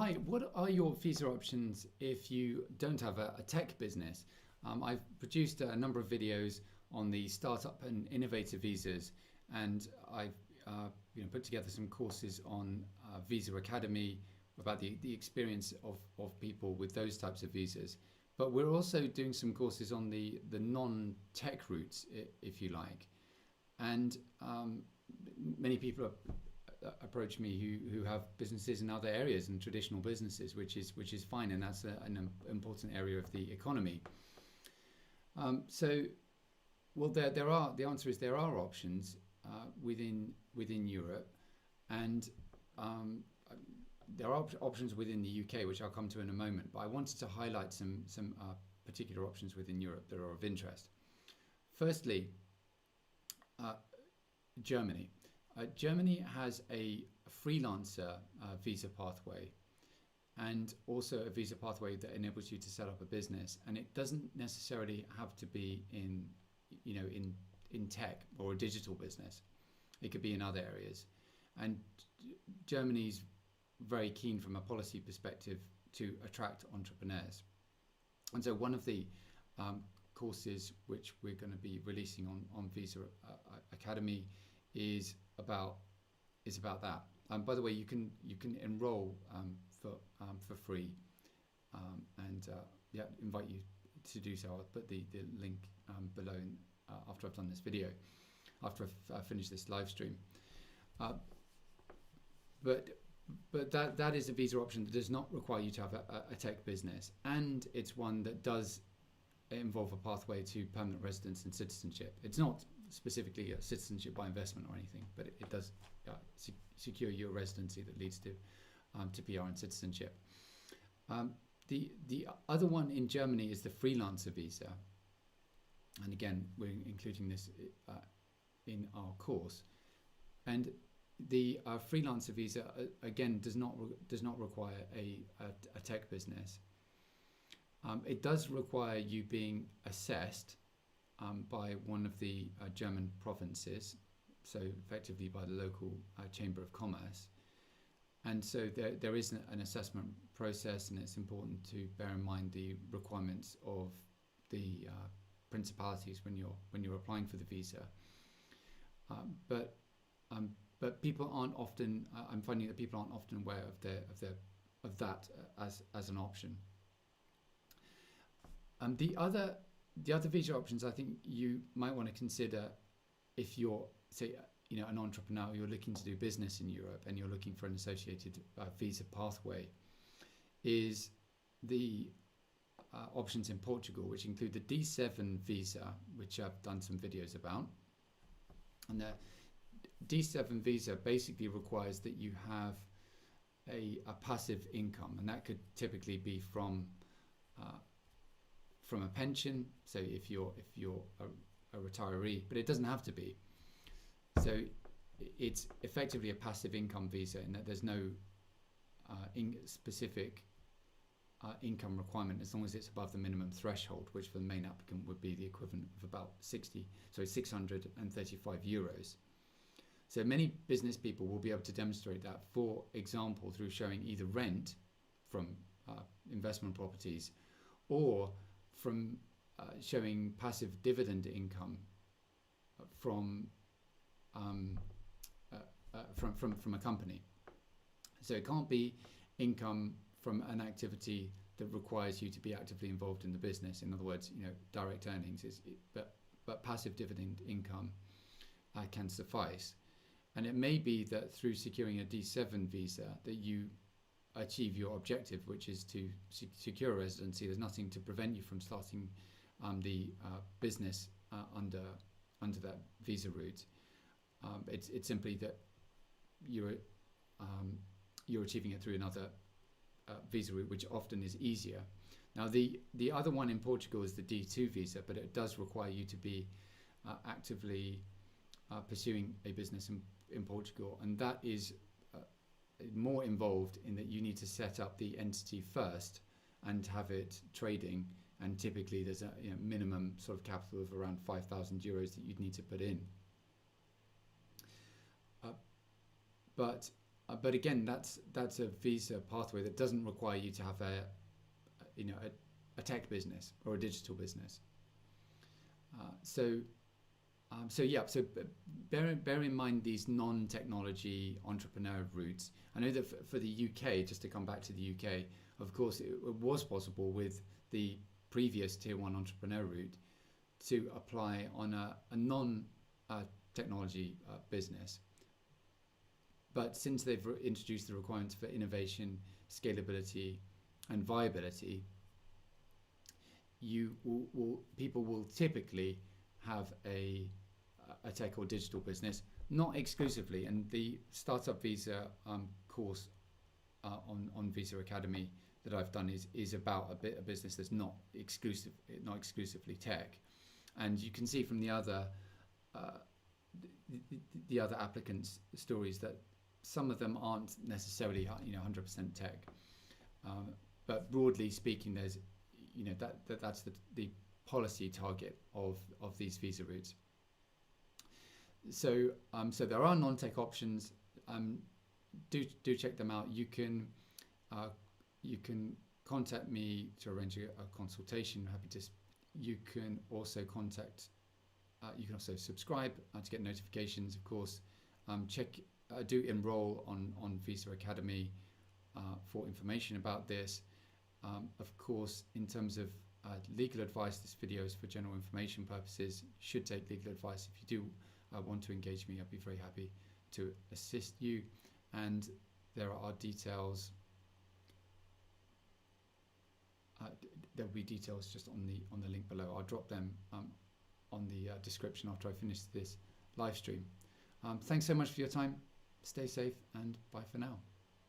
Hi, what are your visa options if you don't have a tech business? I've produced a number of videos on the startup and innovator visas, and I've put together some courses on Visa Academy about the experience of people with those types of visas. But we're also doing some courses on the non-tech routes, if you like. And many people approach me who have businesses in other areas and traditional businesses, which is fine, and that's an important area of the economy. The answer is there are options within Europe, and there are options within the UK, which I'll come to in a moment. But I wanted to highlight some particular options within Europe that are of interest. Firstly, Germany. Germany has a freelancer visa pathway, and also a visa pathway that enables you to set up a business. And it doesn't necessarily have to be in tech or a digital business. It could be in other areas. And Germany's very keen from a policy perspective to attract entrepreneurs. And so one of the courses which we're going to be releasing on Visa Academy is about that. By the way, you can enroll for free, and invite you to do so. I'll put the link below after I've done this video, after I've finished this live stream. But that is a visa option that does not require you to have a tech business, and it's one that does involve a pathway to permanent residence and citizenship. It's not specifically a citizenship by investment or anything, but it does secure your residency that leads to PR and citizenship. The other one in Germany is the freelancer visa, and again we're including this in our course. And the freelancer visa again does not require a tech business. It does require you being assessed by one of the German provinces, so effectively by the local Chamber of Commerce. And so there is an assessment process, and it's important to bear in mind the requirements of the principalities when you're applying for the visa. But people aren't often. I'm finding that people aren't often aware of that as an option. The other visa options I think you might want to consider if you're, say, an entrepreneur, you're looking to do business in Europe and you're looking for an associated visa pathway, is the options in Portugal, which include the D7 visa, which I've done some videos about. And the D7 visa basically requires that you have a passive income, and that could typically be from a pension, so if you're a retiree, but it doesn't have to be. So it's effectively a passive income visa in that there's no specific income requirement, as long as it's above the minimum threshold, which for the main applicant would be the equivalent of about 635 euros. So many business people will be able to demonstrate that, for example, through showing either rent from investment properties, or from showing passive dividend income from a company. So it can't be income from an activity that requires you to be actively involved in the business. In other words, direct earnings but passive dividend income can suffice. And it may be that through securing a D7 visa that you achieve your objective, which is to secure a residency. There's nothing to prevent you from starting the business under that visa route. It's simply that you're achieving it through another visa route, which often is easier. Now the other one in Portugal is the D2 visa, but it does require you to be actively pursuing a business in Portugal, and that is more involved in that you need to set up the entity first and have it trading, and typically there's a minimum sort of capital of around 5,000 euros that you'd need to put in. But but again, that's a visa pathway that doesn't require you to have a tech business or a digital business. So bear in mind these non-technology entrepreneur routes. I know that for the UK, just to come back to the UK, of course, it was possible with the previous Tier 1 entrepreneur route to apply on a non-technology business. But since they've introduced the requirements for innovation, scalability, and viability, people will typically have a tech or digital business, not exclusively. And the startup visa course on Visa Academy that I've done is about a business that's not exclusively tech. And you can see from the other applicants' stories that some of them aren't necessarily 100% tech, but broadly speaking, there's that's the policy target of these visa routes. So there are non-tech options. Do check them out. You can contact me to arrange a consultation. Happy to. You can also subscribe to get notifications. Of course, do enroll on Visa Academy for information about this. Of course, in terms of legal advice, this video is for general information purposes. You should take legal advice. If you do want to engage me, I'd be very happy to assist you. And there are details. There will be details just on the link below. I'll drop them on the description after I finish this live stream. Thanks so much for your time. Stay safe and bye for now.